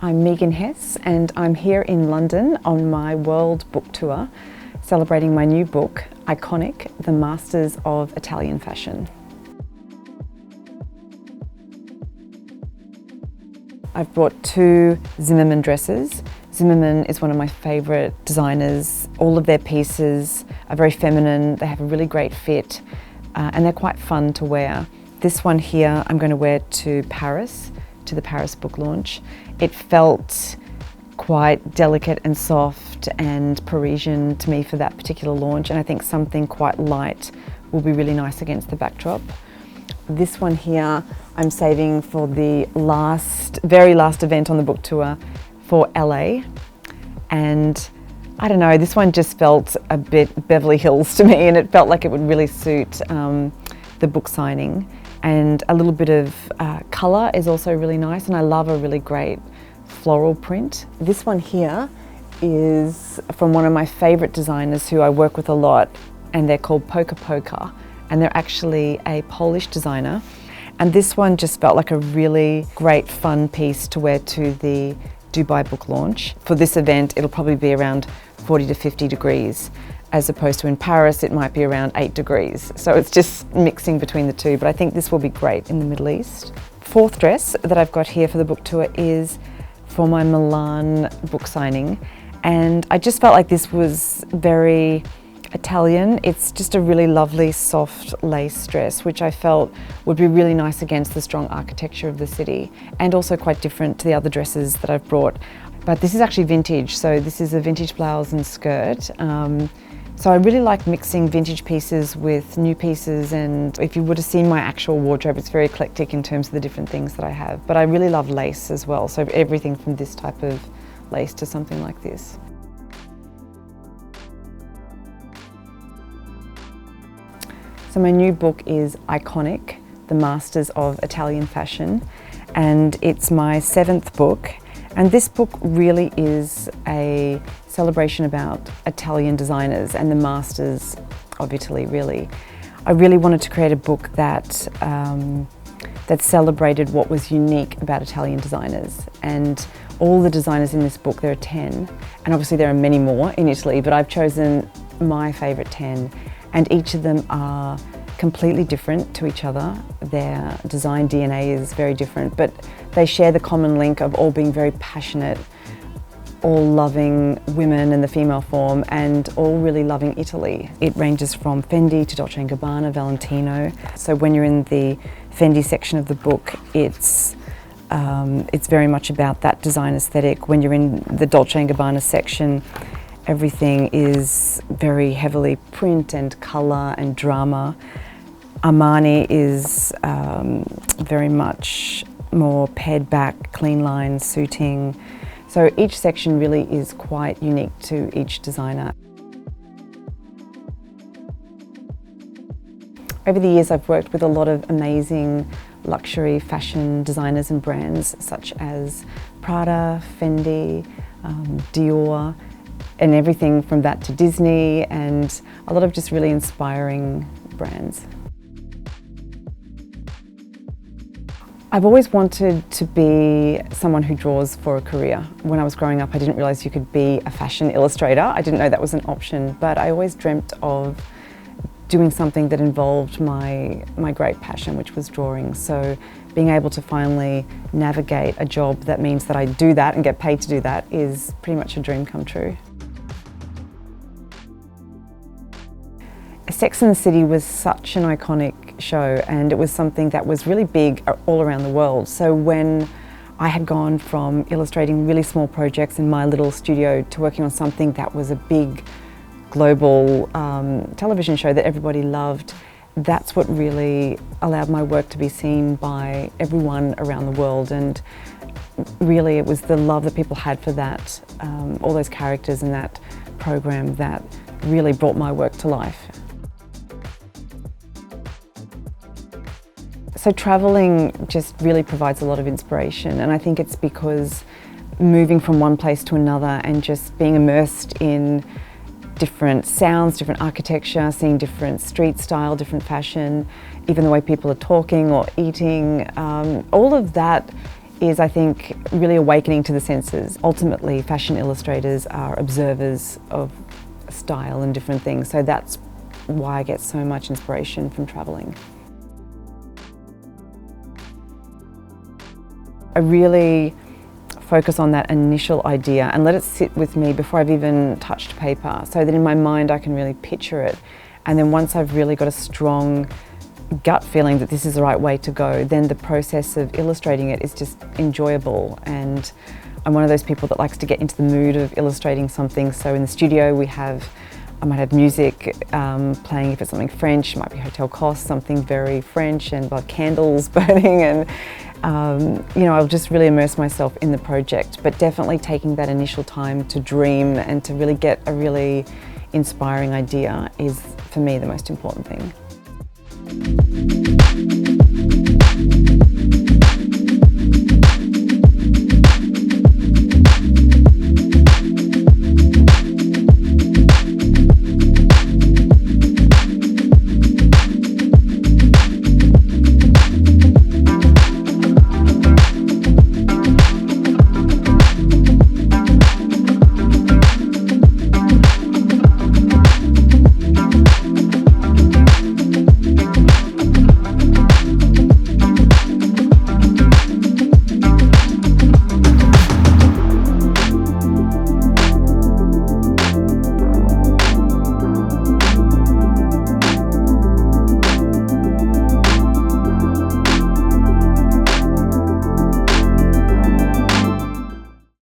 I'm Megan Hess and I'm here in London on my world book tour celebrating my new book, Iconic, The Masters of Italian Fashion. I've brought 2 Zimmermann dresses. Zimmermann is one of my favourite designers. All of their pieces are very feminine, they have a really great fit and they're quite fun to wear. This one here I'm going to wear to Paris, to the Paris book launch. It felt quite delicate and soft and Parisian to me for that particular launch, and I think something quite light will be really nice against the backdrop. This one here I'm saving for the very last event on the book tour for LA, and I don't know, this one just felt a bit Beverly Hills to me, and it felt like it would really suit the book signing. And a little bit of colour is also really nice, and I love a really great floral print. This one here is from one of my favourite designers who I work with a lot, and they're called Poka Poka, and they're actually a Polish designer. And this one just felt like a really great fun piece to wear to the Dubai book launch. For this event it'll probably be around 40 to 50 degrees. As opposed to in Paris, it might be around 8 degrees. So it's just mixing between the two, but I think this will be great in the Middle East. 4th dress that I've got here for the book tour is for my Milan book signing. And I just felt like this was very Italian. It's just a really lovely soft lace dress, which I felt would be really nice against the strong architecture of the city, and also quite different to the other dresses that I've brought. But this is actually vintage, so this is a vintage blouse and skirt. So I really like mixing vintage pieces with new pieces, and if you would have seen my actual wardrobe, it's very eclectic in terms of the different things that I have. But I really love lace as well, so everything from this type of lace to something like this. So my new book is Iconic, The Masters of Italian Fashion, and it's my 7th book. And this book really is a celebration about Italian designers and the masters of Italy, really. I really wanted to create a book that celebrated what was unique about Italian designers. And all the designers in this book, there are 10, and obviously there are many more in Italy, but I've chosen my favourite 10, and each of them are completely different to each other. Their design DNA is very different, but they share the common link of all being very passionate, all loving women in the female form, and all really loving Italy. It ranges from Fendi to Dolce Gabbana, Valentino. So when you're in the Fendi section of the book, it's very much about that design aesthetic. When you're in the Dolce Gabbana section, everything is very heavily print and colour and drama. Armani is very much more pared back, clean line, suiting. So each section really is quite unique to each designer. Over the years I've worked with a lot of amazing luxury fashion designers and brands such as Prada, Fendi, Dior, and everything from that to Disney, and a lot of just really inspiring brands. I've always wanted to be someone who draws for a career. When I was growing up, I didn't realise you could be a fashion illustrator. I didn't know that was an option, but I always dreamt of doing something that involved my great passion, which was drawing. So being able to finally navigate a job that means that I do that and get paid to do that is pretty much a dream come true. Sex and the City was such an iconic show, and it was something that was really big all around the world. So when I had gone from illustrating really small projects in my little studio to working on something that was a big global television show that everybody loved, that's what really allowed my work to be seen by everyone around the world. And really it was the love that people had for that, all those characters in that program, that really brought my work to life. So travelling just really provides a lot of inspiration, and I think it's because moving from one place to another and just being immersed in different sounds, different architecture, seeing different street style, different fashion, even the way people are talking or eating, all of that is, I think, really awakening to the senses. Ultimately, fashion illustrators are observers of style and different things, so that's why I get so much inspiration from travelling. I really focus on that initial idea and let it sit with me before I've even touched paper, so that in my mind I can really picture it. And then once I've really got a strong gut feeling that this is the right way to go, then the process of illustrating it is just enjoyable. And I'm one of those people that likes to get into the mood of illustrating something. So in the studio I might have music playing. If it's something French, it might be Hotel Cost, something very French, and like candles burning, and I'll just really immerse myself in the project. But definitely taking that initial time to dream and to really get a really inspiring idea is, for me, the most important thing.